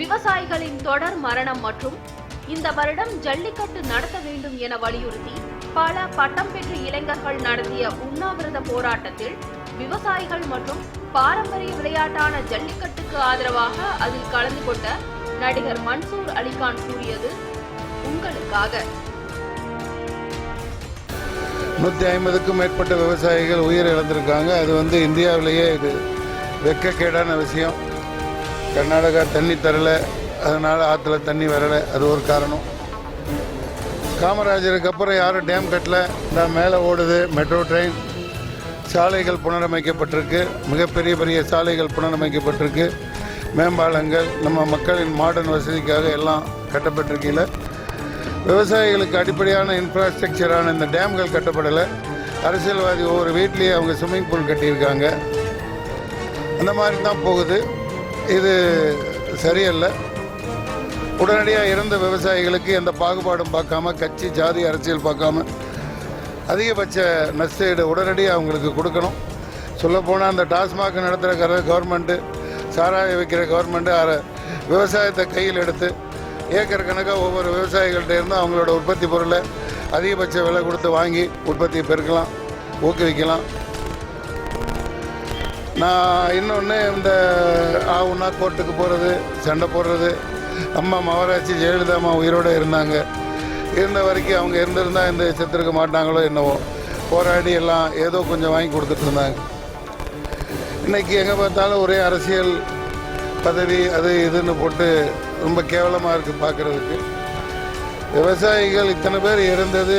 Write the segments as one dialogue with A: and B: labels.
A: விவசாயிகளின் தொடர் மரணம் மற்றும் இந்த வருடம் ஜல்லிக்கட்டு நடத்த வேண்டும் என வலியுறுத்தி பல பட்டம் பெற்ற இளைஞர்கள் நடத்திய உண்ணாவிரத போராட்டத்தில் விவசாயிகள் மற்றும் பாரம்பரிய விளையாட்டான ஜல்லிக்கட்டுக்கு ஆதரவாக அதில் கலந்து கொண்ட நடிகர் மன்சூர் அலிகான் கூறியது உங்களுக்காக.
B: 150க்கும் மேற்பட்ட விவசாயிகள் உயிர் இழந்திருக்காங்க. அது இந்தியாவிலேயே இது வெட்கக்கேடான விஷயம். கர்நாடகா தண்ணி தரலை, அதனால் ஆற்றுல தண்ணி வரலை, அது ஒரு காரணம். காமராஜருக்கு அப்புறம் யாரும் டேம் கட்டலை, நான் மேலே ஓடுது மெட்ரோ ட்ரெயின், சாலைகள் புனரமைக்கப்பட்டிருக்கு, மிகப்பெரிய பெரிய சாலைகள் புனரமைக்கப்பட்டிருக்கு, மேம்பாலங்கள் நம்ம மக்களின் மாடர்ன் வசதிக்காக எல்லாம் கட்டப்பட்டிருக்கீங்கள. விவசாயிகளுக்கு அடிப்படையான இன்ஃப்ராஸ்ட்ரக்சரான இந்த டேம்கள் கட்டப்படலை. அரசியல்வாதி ஒவ்வொரு வீட்லேயும் அவங்க ஸ்விம்மிங் பூல் கட்டியிருக்காங்க. அந்த மாதிரி தான் போகுது. இது சரியல்ல. உடனடியாக இறந்த விவசாயிகளுக்கு எந்த பாகுபாடும் பார்க்காம, கட்சி ஜாதி அரசியல் பார்க்காம அதிகபட்ச நஷ்டஈடு உடனடியாக அவங்களுக்கு கொடுக்கணும். சொல்லப்போனால் அந்த டாஸ்மாக் நடத்துகிற கவர்மெண்ட்டு, சாராய வைக்கிற கவர்மெண்ட்டு விவசாயத்தை கையில் எடுத்து ஏக்கர் கணக்காக ஒவ்வொரு விவசாயிகள்கிட்ட இருந்து அவங்களோட உற்பத்தி பொருளை அதிகபட்ச விலை கொடுத்து வாங்கி உற்பத்தியை பெருக்கலாம், ஊக்குவிக்கலாம். நான் இன்னொன்று இந்த ஆவுன்னா கோர்ட்டுக்கு போகிறது, சண்டை போடுறது. அம்மா மகாராட்சி ஜெயலலிதா அம்மா உயிரோடு இருந்தாங்க. இருந்த வரைக்கும் அவங்க இருந்திருந்தால் இந்த செத்துருக்க மாட்டாங்களோ என்னவோ, போராடி எல்லாம் ஏதோ கொஞ்சம் வாங்கி கொடுத்துட்டு இருந்தாங்க. இன்றைக்கி எங்கே பார்த்தாலும் ஒரே அரசியல் பதவி அது இதுன்னு போட்டு ரொம்ப கேவலமாக இருக்குது பார்க்குறதுக்கு. விவசாயிகள் இத்தனை பேர் இறந்தது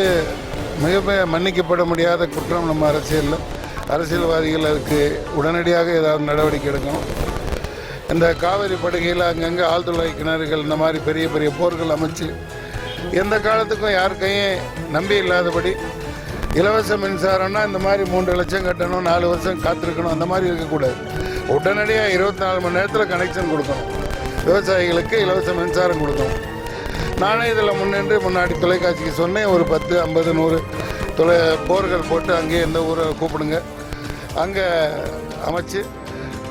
B: மிக மன்னிக்கப்பட முடியாத குற்றம் நம்ம அரசியலில். அரசியல்வாதிகள் அதுக்கு உடனடியாக ஏதாவது நடவடிக்கை எடுக்கணும். இந்த காவிரி படுகையில் அங்கங்கே ஆழ்துளை கிணறுகள் இந்த மாதிரி பெரிய பெரிய போர்கள் அமைச்சு எந்த காலத்துக்கும் யாருக்கையும் நம்பி இல்லாதபடி இலவச மின்சாரம்னா இந்த மாதிரி 3 லட்சம் கட்டணும், 4 வருஷம் காத்திருக்கணும், அந்த மாதிரி இருக்கக்கூடாது. உடனடியாக 24 மணி நேரத்தில் கனெக்ஷன் கொடுக்கணும். விவசாயிகளுக்கு இலவச மின்சாரம் கொடுக்கணும். நானே இதில் முன்னாடி தொலைக்காட்சிக்கு சொன்னேன், ஒரு 10, 50, 100 போர்கள் போட்டு அங்கேயே எந்த ஊரை கூப்பிடுங்க, அங்கே அமைச்சு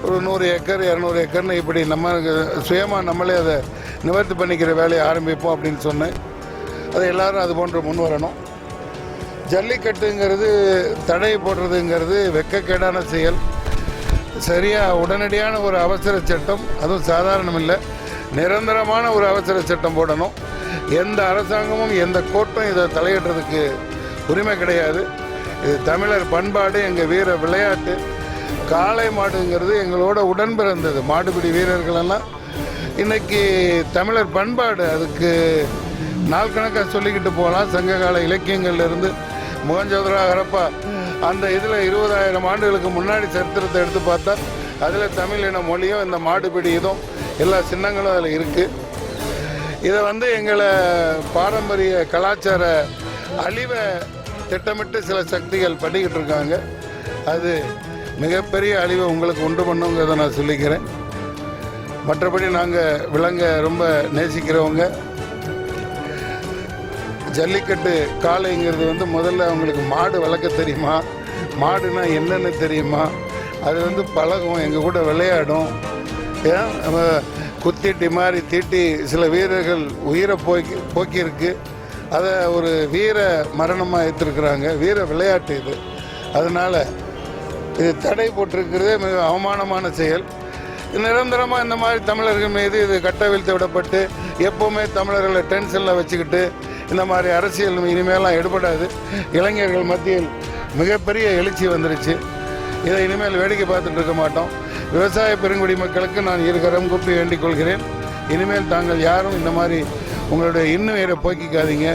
B: ஒரு 100 ஏக்கர் 200 ஏக்கர்னு இப்படி நம்ம சுயமாக நம்மளே அதை நிவர்த்தி பண்ணிக்கிற வேலையை ஆரம்பிப்போம் அப்படின்னு சொன்னேன். அதை எல்லோரும் அது போன்று முன் வரணும். ஜல்லிக்கட்டுங்கிறது தடை போடுறதுங்கிறது வெட்கக்கேடான செயல். சரியாக உடனடியான ஒரு அவசர சட்டம், அதுவும் சாதாரணம் இல்லை, நிரந்தரமான ஒரு அவசர சட்டம் போடணும். எந்த அரசாங்கமும் எந்த கோர்ட்டும் இதை தலையிடுறதுக்கு உரிமை கிடையாது. இது தமிழர் பண்பாடு, எங்கள் வீர விளையாட்டு. காளை மாடுங்கிறது எங்களோட உடன் பிறந்தது. மாடுபிடி வீரர்களெல்லாம் இன்றைக்கி தமிழர் பண்பாடு, அதுக்கு நாள் கணக்காக சொல்லிக்கிட்டு போகலாம். சங்ககால இலக்கியங்கள்லேருந்து முகஞ்சோதரா ஹரப்பா அந்த இதில் 20,000 ஆண்டுகளுக்கு முன்னாடி சரித்திரத்தை எடுத்து பார்த்தா அதில் தமிழ் இன மொழியும் இந்த மாடுபிடி இதுவும் எல்லா சின்னங்களும் அதில் இருக்குது. இதை எங்களை பாரம்பரிய கலாச்சார அழிவை திட்டமிட்டு சில சக்திகள் பண்ணிக்கிட்டு இருக்காங்க. அது மிகப்பெரிய அழிவை உங்களுக்கு உண்டு பண்ணுங்கிறத நான் சொல்லிக்கிறேன். மற்றபடி நாங்கள் விலங்க ரொம்ப நேசிக்கிறவங்க. ஜல்லிக்கட்டு காளைங்கிறது முதல்ல அவங்களுக்கு மாடு வளர்க்க தெரியுமா, மாடுனா என்னென்னு தெரியுமா, அது பழகும், எங்கள் கூட விளையாடும். ஏன் குத்திட்டி மாதிரி தீட்டி சில வீரர்கள் உயிரை போக்கியிருக்கு. அதை ஒரு வீர மரணமாக ஏற்றிருக்கிறாங்க. வீர விளையாட்டு இது. அதனால் இது தடை போட்டிருக்கிறதே மிக அவமானமான செயல். நிரந்தரமாக இந்த மாதிரி தமிழர்கள் மீது இது கட்டவிழ்த்து விடப்பட்டு எப்போவுமே தமிழர்களை டென்ஷனில் வச்சுக்கிட்டு இந்த மாதிரி அரசியல் இனிமேலாம் எடுபடாது. இளைஞர்கள் மத்தியில் மிகப்பெரிய எழுச்சி வந்துருச்சு. இதை இனிமேல் வேடிக்கை பார்த்துட்டு இருக்க மாட்டோம். விவசாய பெருங்குடி மக்களுக்கு நான் இருகரம் கூப்பி வேண்டிக் கொள்கிறேன். இனிமேல் தாங்கள் யாரும் இந்த மாதிரி உங்களுடைய இன்னுயிரை போக்கிக்காதீங்க.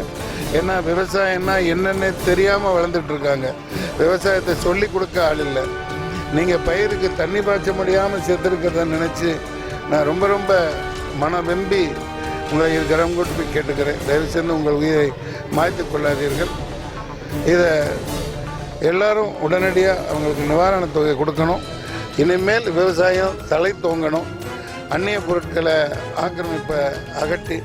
B: ஏன்னா விவசாயம்னா என்னென்ன தெரியாமல் வளர்ந்துட்டுருக்காங்க. விவசாயத்தை சொல்லி கொடுக்க ஆள் இல்லை. நீங்கள் பயிருக்கு தண்ணி பாய்ச்ச முடியாமல் செத்துருக்கிறத நினச்சி நான் ரொம்ப ரொம்ப மனம் வெம்பி உங்களை கரம் கூட்டு போய் கேட்டுக்கிறேன். தயவு செய்து உங்கள் உயிரை மாய்த்து கொள்ளாதீர்கள். இதை எல்லோரும் உடனடியாக அவங்களுக்கு நிவாரண தொகை கொடுக்கணும். இனிமேல் விவசாயம் தலை தோங்கணும். அந்நிய பொருட்களை ஆக்கிரமிப்பை அகற்றி,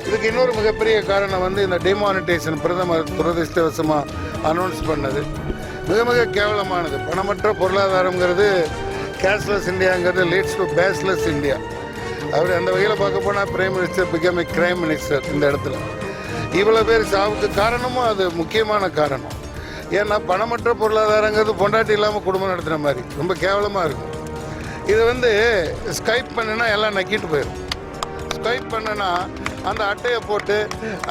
B: இதுக்கு இன்னொரு மிகப்பெரிய காரணம் இந்த டிமானிட்டேஷன் பிரதமர் துரதிருஷ்டவசமாக அனௌன்ஸ் பண்ணது மிக மிக கேவலமானது. பணமற்ற பொருளாதாரங்கிறது, கேஷ்லெஸ் இந்தியாங்கிறது லீட்ஸ் டு பேஸ்லெஸ் இந்தியா. அவர் அந்த வகையில் பார்க்க போனால் prime minister become a crime minister இந்த இடத்துல. இவ்வளோ பேர் சாவுக்கு காரணமும் அது முக்கியமான காரணம். ஏன்னா பணமற்ற பொருளாதாரங்கிறது பொண்டாட்டி இல்லாமல் குடும்பம் நடத்துகிற மாதிரி ரொம்ப கேவலமாக இருக்கும். இது வந்து ஸ்கைப் பண்ணுனா எல்லாம் நக்கிட்டு போயிடும். ஸ்கைப் பண்ணுனா அந்த அட்டையை போட்டு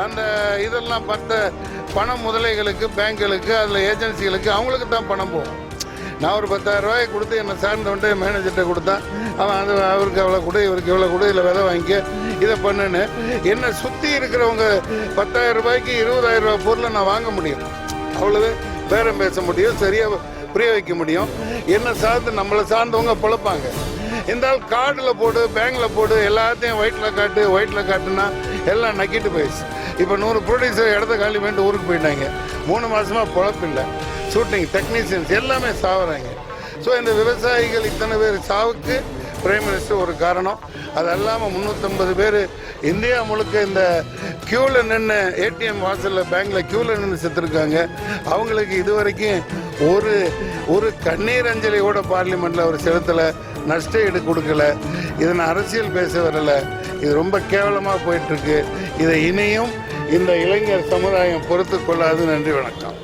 B: அந்த இதெல்லாம் பண முதலைகளுக்கு, பேங்குகளுக்கு, அதில் ஏஜென்சிகளுக்கு அவங்களுக்கு தான் பணம் போகும். நான் ஒரு 10,000 ரூபாயை கொடுத்து என்னை சார்ந்தவன்ட்டு மேனேஜர்கிட்ட கொடுத்தா அவன் அது அவருக்கு எவ்வளோ கொடு, இவருக்கு எவ்வளோ கொடு, இல்லை விதை வாங்கிக்க, இதை பண்ணுன்னு என்னை சுற்றி இருக்கிறவங்க 10,000 ரூபாய்க்கு 20,000 ரூபாய் பொருளை நான் வாங்க முடியும். அவ்வளவு பேரம் பேச முடியும், சரியாக புரிய வைக்க முடியும். என்ன சார்ந்து நம்மளை சார்ந்தவங்க பிழைப்பாங்க. இந்த ஆள் கார்டில் போடு, பேங்கில் போடு, எல்லாத்தையும் ஒயிட்டில் காட்டுனா எல்லாம் நக்கிட்டு போயிடுச்சு. இப்போ 100 ப்ரொடியூசர் இடத்த காலி பண்ணிட்டு ஊருக்கு போயிட்டாங்க. 3 மாதமாக பொழப்பில்லை. ஷூட்டிங் டெக்னீஷியன்ஸ் எல்லாமே சாவுறாங்க. ஸோ இந்த விவசாயிகள் இத்தனை பேர் சாவுக்கு பிரைம் மினிஸ்டர் ஒரு காரணம். அது இல்லாமல் 350 பேர் இந்தியா முழுக்க இந்த க்யூவில் நின்று ஏடிஎம் வாசலில் பேங்கில் க்யூவில் நின்று செத்துருக்காங்க. அவங்களுக்கு இதுவரைக்கும் ஒரு கண்ணீர் அஞ்சலி கூட பார்லிமெண்ட்டில் அவர் செலுத்தலை, நஷ்ட ஈடு கொடுக்கல. இதை நான் அரசியல் பேச வரலை. இது ரொம்ப கேவலமாக போயிட்டுருக்கு. இதை இனியும் இந்த இளைஞர் சமுதாயம் பொறுத்து கொள்ளாது. நன்றி, வணக்கம்.